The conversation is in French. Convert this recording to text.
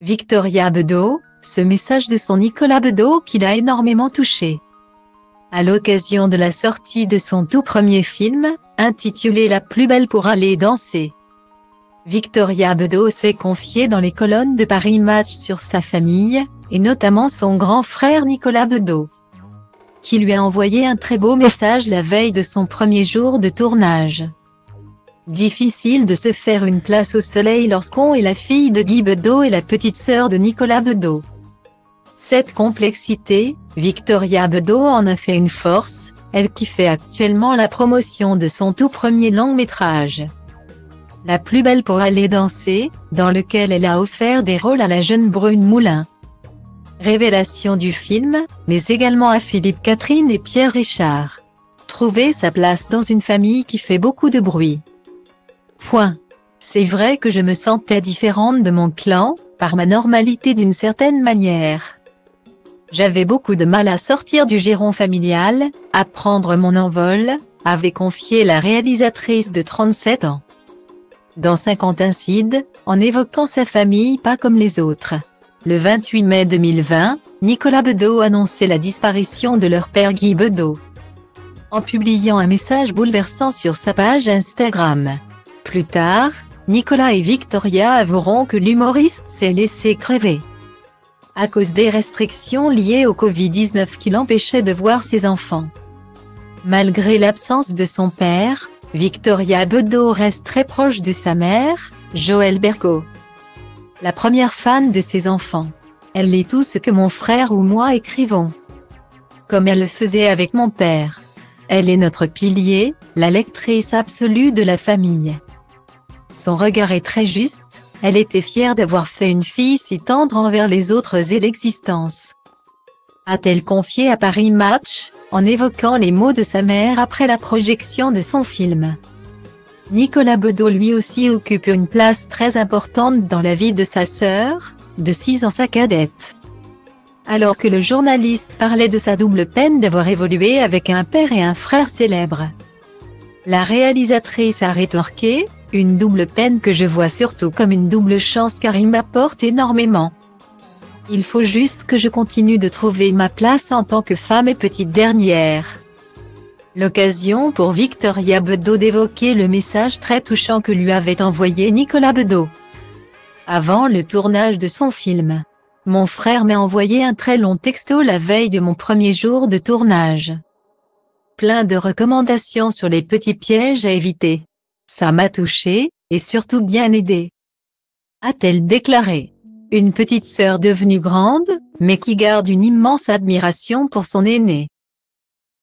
Victoria Bedeau, ce message de son Nicolas Bedeau qui l'a énormément touché. À l'occasion de la sortie de son tout premier film, intitulé La plus belle pour aller danser, Victoria Bedeau s'est confiée dans les colonnes de Paris Match sur sa famille, et notamment son grand frère Nicolas Bedeau, qui lui a envoyé un très beau message la veille de son premier jour de tournage. Difficile de se faire une place au soleil lorsqu'on est la fille de Guy Bedeau et la petite sœur de Nicolas Bedeau. Cette complexité, Victoria Bedeau en a fait une force, elle qui fait actuellement la promotion de son tout premier long-métrage, La plus belle pour aller danser, dans lequel elle a offert des rôles à la jeune Brune Moulin, révélation du film, mais également à Philippe Catherine et Pierre Richard. Trouver sa place dans une famille qui fait beaucoup de bruit. C'est vrai que je me sentais différente de mon clan, par ma normalité d'une certaine manière. J'avais beaucoup de mal à sortir du giron familial, à prendre mon envol, avait confié la réalisatrice de 37 ans. Dans 50 Incide, en évoquant sa famille pas comme les autres. Le 28 mai 2020, Nicolas Bedeau annonçait la disparition de leur père Guy Bedeau, en publiant un message bouleversant sur sa page Instagram. Plus tard, Nicolas et Victoria avoueront que l'humoriste s'est laissé crever à cause des restrictions liées au Covid-19 qui l'empêchaient de voir ses enfants. Malgré l'absence de son père, Victoria Bedeau reste très proche de sa mère, Joëlle Berco, la première fan de ses enfants. Elle lit tout ce que mon frère ou moi écrivons, comme elle le faisait avec mon père. Elle est notre pilier, la lectrice absolue de la famille. Son regard est très juste, elle était fière d'avoir fait une fille si tendre envers les autres et l'existence, a-t-elle confié à Paris Match, en évoquant les mots de sa mère après la projection de son film. Nicolas Bedeau lui aussi occupe une place très importante dans la vie de sa sœur, de 6 ans sa cadette. Alors que le journaliste parlait de sa double peine d'avoir évolué avec un père et un frère célèbres, la réalisatrice a rétorqué, une double peine que je vois surtout comme une double chance car il m'apporte énormément. Il faut juste que je continue de trouver ma place en tant que femme et petite dernière. L'occasion pour Victoria Bedeau d'évoquer le message très touchant que lui avait envoyé Nicolas Bedeau avant le tournage de son film. Mon frère m'a envoyé un très long texto la veille de mon premier jour de tournage. Plein de recommandations sur les petits pièges à éviter. Ça m'a touchée, et surtout bien aidée, a-t-elle déclaré. Une petite sœur devenue grande, mais qui garde une immense admiration pour son aîné.